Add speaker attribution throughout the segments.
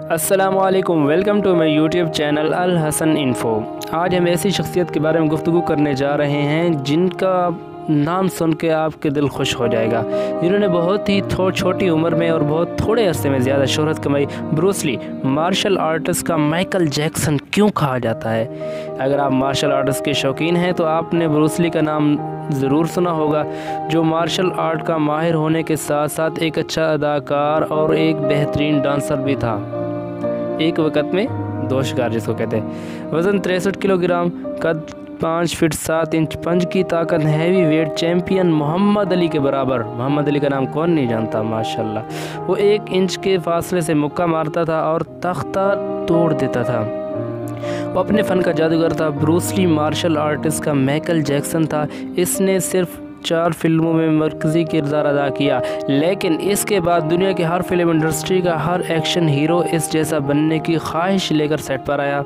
Speaker 1: अस्सलाम वालेकुम, welcome to my YouTube channel Al Hasan info. आज हम ऐसी शख्सियत के बारे में गुफ्तगू करने जा रहे हैं जिनका नाम सुन के आपके दिल खुश हो जाएगा, जिन्होंने बहुत ही छोटी उम्र में और बहुत थोड़े अरसे में ज़्यादा शोहरत कमाई। ब्रूस ली मार्शल आर्टिस्ट का माइकल जैक्सन क्यों कहा जाता है? अगर आप मार्शल आर्टिस्ट के शौकीन हैं तो आपने ब्रूस ली का नाम ज़रूर सुना होगा, जो मार्शल आर्ट का माहिर होने के साथ साथ एक अच्छा अदाकार और एक बेहतरीन डांसर भी था। एक वक़्त में दो शिकार जिसको कहते हैं। वज़न 63 किलोग्राम, कद 5 फीट 7 इंच, पंच की ताकत heavy weight champion Muhammad Ali के बराबर। मोहम्मद अली का नाम कौन नहीं जानता माशाल्लाह। वो 1 इंच के फासले से मुक्का मारता था और तख्ता तोड़ देता था। वो अपने फ़न का जादूगर था। ब्रूस ली मार्शल आर्टिस्ट का माइकल जैक्सन था। इसने सिर्फ 4 फिल्मों में मरकज़ी किरदार अदा किया, लेकिन इसके बाद दुनिया की हर फिल्म इंडस्ट्री का हर एक्शन हीरो इस जैसा बनने की ख्वाहिश लेकर सेट पर आया।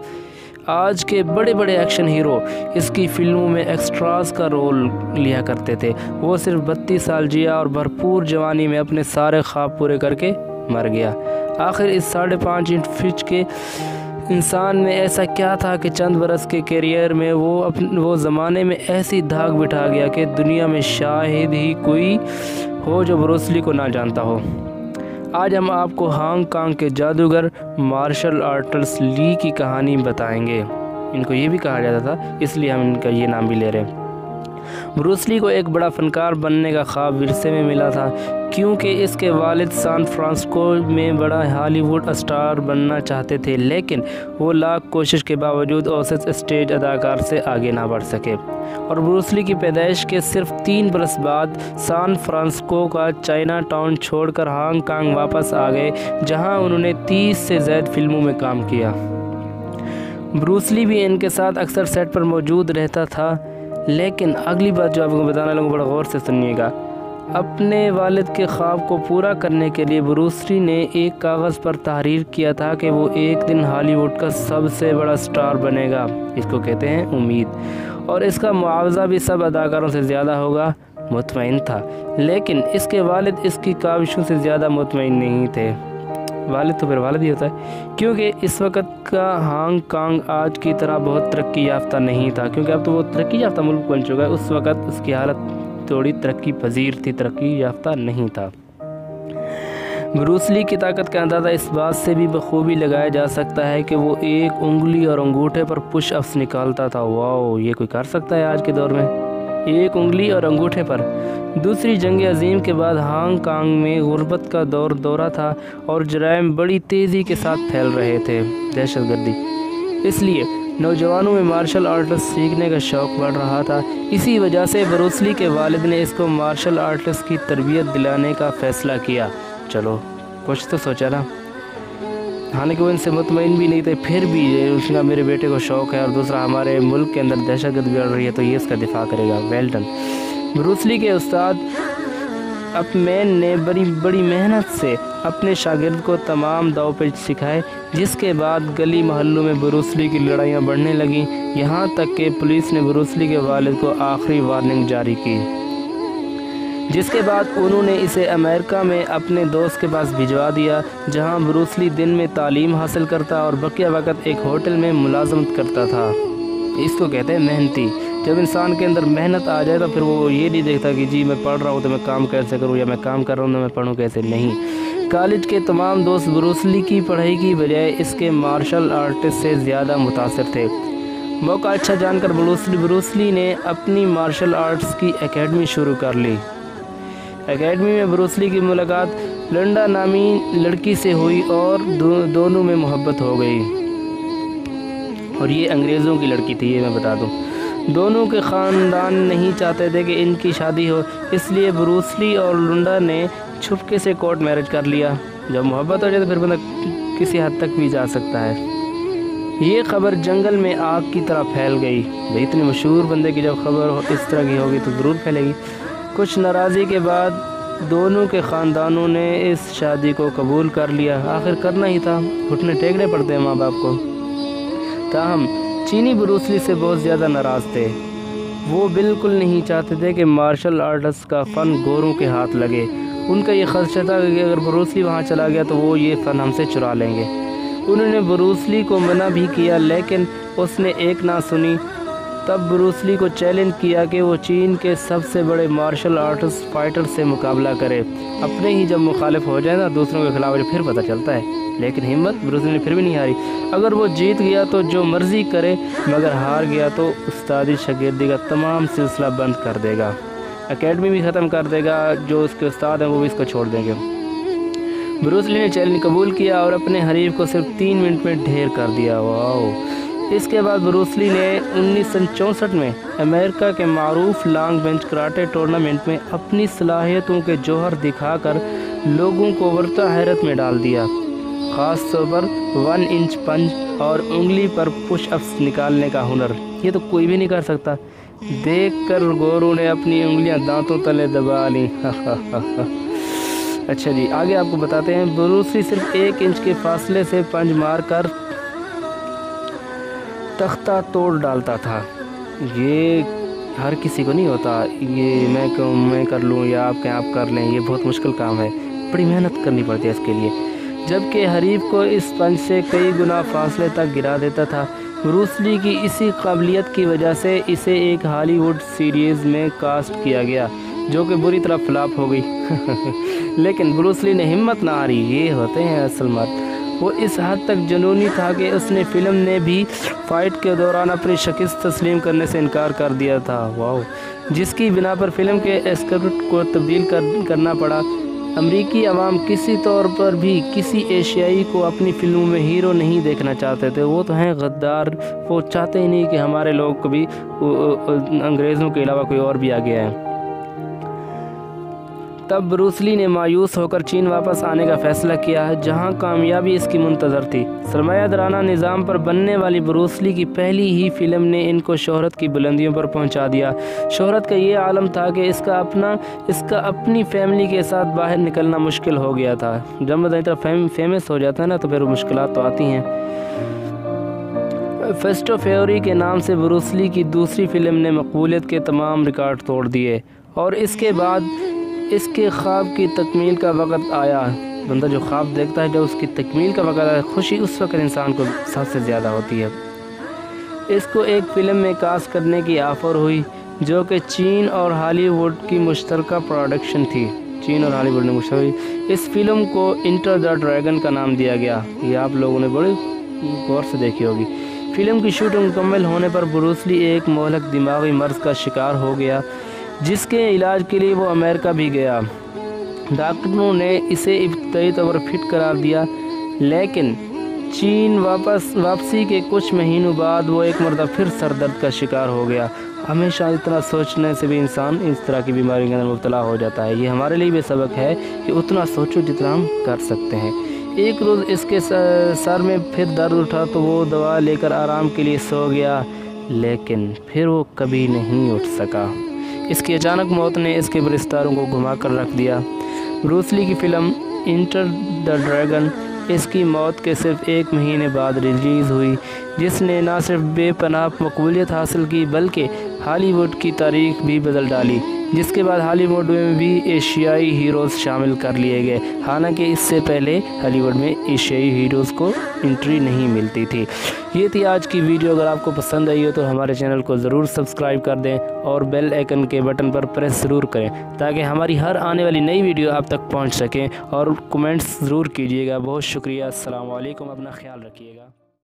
Speaker 1: आज के बड़े बड़े एक्शन हीरो इसकी फिल्मों में एक्स्ट्रास का रोल लिया करते थे। वो सिर्फ 32 साल जिया और भरपूर जवानी में अपने सारे ख्वाब पूरे करके मर गया। आखिर इस 5.5 फीट के इंसान में ऐसा क्या था कि चंद बरस के करियर में वो ज़माने में ऐसी धाक बिठा गया कि दुनिया में शायद ही कोई हो जो ब्रूस ली को ना जानता हो। आज हम आपको हांगकांग के जादूगर मार्शल आर्टिस्ट ली की कहानी बताएंगे। इनको ये भी कहा जाता था, इसलिए हम इनका ये नाम भी ले रहे हैं। ब्रूस ली को एक बड़ा फ़नकार बनने का ख्वाब विरसे में मिला था, क्योंकि इसके वालिद सैन फ्रांसिस्को में बड़ा हॉलीवुड स्टार बनना चाहते थे, लेकिन वो लाख कोशिश के बावजूद औसत स्टेज अदाकार से आगे ना बढ़ सके। और ब्रूस ली की पैदाइश के सिर्फ 3 बरस बाद सैन फ्रांसिस्को का चाइना टाउन छोड़कर हांगकांग वापस आ गए, जहां उन्होंने 30 से ज़्यादा फिल्मों में काम किया। ब्रूस ली भी इनके साथ अक्सर सेट पर मौजूद रहता था। लेकिन अगली बात जो आपको बताने लगूँ, बड़ा गौर से सुनिएगा। अपने वालिद के ख्वाब को पूरा करने के लिए ब्रूस ली ने एक कागज़ पर तहरीर किया था कि वो एक दिन हॉलीवुड का सबसे बड़ा स्टार बनेगा। इसको कहते हैं उम्मीद, और इसका मुआवजा भी सब अदाकारों से ज़्यादा होगा। मुतमईन था, लेकिन इसके वालिद इसकी काविशों से ज़्यादा मुतमईन नहीं थे। वालिद तो फिर वालिद ही होता है, क्योंकि इस वक्त का हांगकांग आज की तरह बहुत तरक्की याफ्ता नहीं था, क्योंकि अब तो वो तरक्की याफ्ता मुल्क बन चुका है। उस वक्त उसकी हालत थोड़ी तरक्की पजीर थी, तरक्की याफ्ता नहीं था। ब्रूस ली की ताकत का अंदाज़ा इस बात से भी बखूबी लगाया जा सकता है कि वो एक उंगली और अंगूठे पर पुश अप्स निकालता था। वाओ, ये कोई कर सकता है आज के दौर में? एक उंगली और अंगूठे पर। दूसरी जंग अजीम के बाद हांगकांग में गुर्बत का दौरा था और जराइम बड़ी तेज़ी के साथ फैल रहे थे, दहशतगर्दी। इसलिए नौजवानों में मार्शल आर्टिस्ट सीखने का शौक़ बढ़ रहा था। इसी वजह से ब्रूस ली के वालिद ने इसको मार्शल आर्टिस्ट की तरबियत दिलाने का फ़ैसला किया। चलो, कुछ तो सोचा ना। हालांकि वो इनसे मुतमईन भी नहीं थे, फिर भी उसका मेरे बेटे को शौक़ है और दूसरा हमारे मुल्क के अंदर दहशतगर्दी बढ़ रही है, तो ये इसका दिफा करेगा। Well done. ब्रूस ली के उस्ताद अपमैन ने बड़ी मेहनत से अपने शागिर्द को तमाम दाव-पेच सिखाए, जिसके बाद गली मोहल्लों में ब्रूस ली की लड़ाइयाँ बढ़ने लगीं, यहाँ तक कि पुलिस ने ब्रूस ली के वालिद को आखिरी वार्निंग जारी की, जिसके बाद उन्होंने इसे अमेरिका में अपने दोस्त के पास भिजवा दिया, जहाँ ब्रूस ली दिन में तालीम हासिल करता और बकिया वक़्त एक होटल में मुलाजमत करता था। इसको कहते हैं मेहनती। जब इंसान के अंदर मेहनत आ जाए तो फिर वो ये नहीं देखता कि जी मैं पढ़ रहा हूँ तो मैं काम कैसे करूँ, या मैं काम कर रहा हूँ तो मैं पढ़ूँ कैसे। नहीं, कॉलेज के तमाम दोस्त ब्रूस ली की पढ़ाई की बजाय इसके मार्शल आर्टिस्ट से ज़्यादा मुतासर थे। मौका अच्छा जानकर ब्रूस ली ने अपनी मार्शल आर्ट्स की एकेडमी शुरू कर ली। एकेडमी में ब्रूस ली की मुलाकात लंडा नामी लड़की से हुई और दोनों में मोहब्बत हो गई। और ये अंग्रेज़ों की लड़की थी, ये मैं बता दूं। दोनों के ख़ानदान नहीं चाहते थे कि इनकी शादी हो, इसलिए ब्रूस ली और लुंडा ने छुपके से कोर्ट मैरिज कर लिया। जब मोहब्बत हो जाए तो फिर बंदा किसी हद तक भी जा सकता है। ये ख़बर जंगल में आग की तरह फैल गई। भाई, इतने मशहूर बंदे की जब खबर इस तरह की होगी तो ज़रूर फैलेगी। कुछ नाराज़गी के बाद दोनों के ख़ानदानों ने इस शादी को कबूल कर लिया। आखिर करना ही था, घुटने टेकने पड़ते हैं माँ बाप को। ताहम चीनी ब्रूस ली से बहुत ज़्यादा नाराज़ थे। वो बिल्कुल नहीं चाहते थे कि मार्शल आर्टिस्ट का फ़न गोरों के हाथ लगे। उनका ये खदशा था कि अगर ब्रूस ली वहाँ चला गया तो वो ये फ़न हमसे चुरा लेंगे। उन्होंने ब्रूस ली को मना भी किया, लेकिन उसने एक ना सुनी। तब ब्रूस ली को चैलेंज किया कि वो चीन के सबसे बड़े मार्शल आर्टिस्ट फाइटर से मुकाबला करे। अपने ही जब मुखालिफ हो जाए ना दूसरों के खिलाफ, फिर पता चलता है। लेकिन हिम्मत ब्रूस ली ने फिर भी नहीं हारी। अगर वो जीत गया तो जो मर्ज़ी करे, मगर हार गया तो उस्तादी शागिर्दी का तमाम सिलसिला बंद कर देगा, एकेडमी भी ख़त्म कर देगा, जो उसके उस्ताद हैं वो भी इसको छोड़ देंगे। ब्रूस ली ने चैलेंज कबूल किया और अपने हरीफ को सिर्फ 3 मिनट में ढेर कर दिया। वाह। इसके बाद ब्रूस ली ने 1964 में अमेरिका के मारूफ लॉन्ग बेंच कराटे टूर्नामेंट में अपनी सलाहियतों के जौहर दिखाकर लोगों को वरता हैरत में डाल दिया। ख़ास तौर पर 1 इंच पंच और उंगली पर पुश अप्स निकालने का हुनर, ये तो कोई भी नहीं कर सकता। देखकर गोरों ने अपनी उंगलियां दांतों तले दबा ली। अच्छा जी, आगे आपको बताते हैं। ब्रूस ली सिर्फ 1 इंच के फासले से पंच मारकर तख्ता तोड़ डालता था। ये हर किसी को नहीं होता। ये मैं कर लूँ या आप कर लें, ये बहुत मुश्किल काम है, बड़ी मेहनत करनी पड़ती है इसके लिए। जबकि हरीफ को इस पंच से कई गुना फासले तक गिरा देता था। ब्रूस ली की इसी काबिलियत की वजह से इसे एक हॉलीवुड सीरीज़ में कास्ट किया गया, जो कि बुरी तरह फ्लॉप हो गई। लेकिन ब्रूस ली ने हिम्मत ना हारी, ये होते हैं असल मर्द। वो इस हद तक जुनूनी था कि उसने फ़िल्म ने भी फ़ाइट के दौरान अपनी शिकस्त तस्लीम करने से इनकार कर दिया था। वाह। जिसकी बिना पर फ़िल्म के स्क्रिप्ट को तब्दील करना पड़ा। अमरीकी अवाम किसी तौर पर भी किसी एशियाई को अपनी फ़िल्मों में हीरो नहीं देखना चाहते थे। वो तो हैं गद्दार, वो चाहते ही नहीं कि हमारे लोग कभी अंग्रेज़ों के अलावा कोई और भी आ गया है। तब ब्रूस ली ने मायूस होकर चीन वापस आने का फ़ैसला किया है, जहां कामयाबी इसकी मुंतज़र थी। सरमायादाराना निज़ाम पर बनने वाली ब्रूस ली की पहली ही फ़िल्म ने इनको शोहरत की बुलंदियों पर पहुंचा दिया। शोहरत का ये आलम था कि इसका अपनी फैमिली के साथ बाहर निकलना मुश्किल हो गया था। जब मतलब इतना फेमस हो जाता है ना, तो फिर मुश्किलात तो आती हैं। फेस्ट ऑफ फ्यूरी के नाम से ब्रूस ली की दूसरी फ़िल्म ने मकबूलियत के तमाम रिकॉर्ड तोड़ दिए, और इसके बाद इसके ख्वाब की तकमील का वक़्त आया। बंदा जो ख्वाब देखता है, जब उसकी तकमील का वक़्त आया, खुशी उस वक़्त इंसान को सबसे ज़्यादा होती है। इसको एक फ़िल्म में कास्ट करने की ऑफ़र हुई, जो कि चीन और हॉलीवुड की मुश्तरका प्रोडक्शन थी। चीन और हॉलीवुड ने मुश्तरक इस फ़िल्म को इंटर द ड्रैगन का नाम दिया गया। ये आप लोगों ने बड़े गौर से देखी होगी। फ़िल्म की शूटिंग मुकम्मल होने पर ब्रूस ली एक मोहलक दिमागी मर्ज़ का शिकार हो गया, जिसके इलाज के लिए वो अमेरिका भी गया। डॉक्टरों ने इसे इब्तदाई तौर पर फिट करार दिया, लेकिन चीन वापसी के कुछ महीनों बाद वो एक मरतबा फिर सर दर्द का शिकार हो गया। हमेशा इतना सोचने से भी इंसान इस तरह की बीमारी के अंदर मुब्तला हो जाता है। ये हमारे लिए भी सबक है कि उतना सोचो जितना हम कर सकते हैं। एक रोज़ इसके सर में फिर दर्द उठा तो वो दवा लेकर आराम के लिए सो गया, लेकिन फिर वो कभी नहीं उठ सका। इसकी अचानक मौत ने इसके रिश्तेदारों को घुमा कर रख दिया। ब्रूस ली की फ़िल्म इंटर द ड्रैगन इसकी मौत के सिर्फ 1 महीने बाद रिलीज़ हुई, जिसने न सिर्फ बेपनाह मकबूलियत हासिल की, बल्कि हॉलीवुड की तारीख भी बदल डाली। जिसके बाद हॉलीवुड में भी एशियाई हीरोज़ शामिल कर लिए गए, हालांकि इससे पहले हॉलीवुड में एशियाई हीरोज़ को एंट्री नहीं मिलती थी। ये थी आज की वीडियो। अगर आपको पसंद आई हो तो हमारे चैनल को ज़रूर सब्सक्राइब कर दें और बेल आइकन के बटन पर प्रेस ज़रूर करें, ताकि हमारी हर आने वाली नई वीडियो आप तक पहुंच सकें। और कमेंट्स ज़रूर कीजिएगा। बहुत शुक्रिया। अस्सलाम वालेकुम। अपना ख्याल रखिएगा।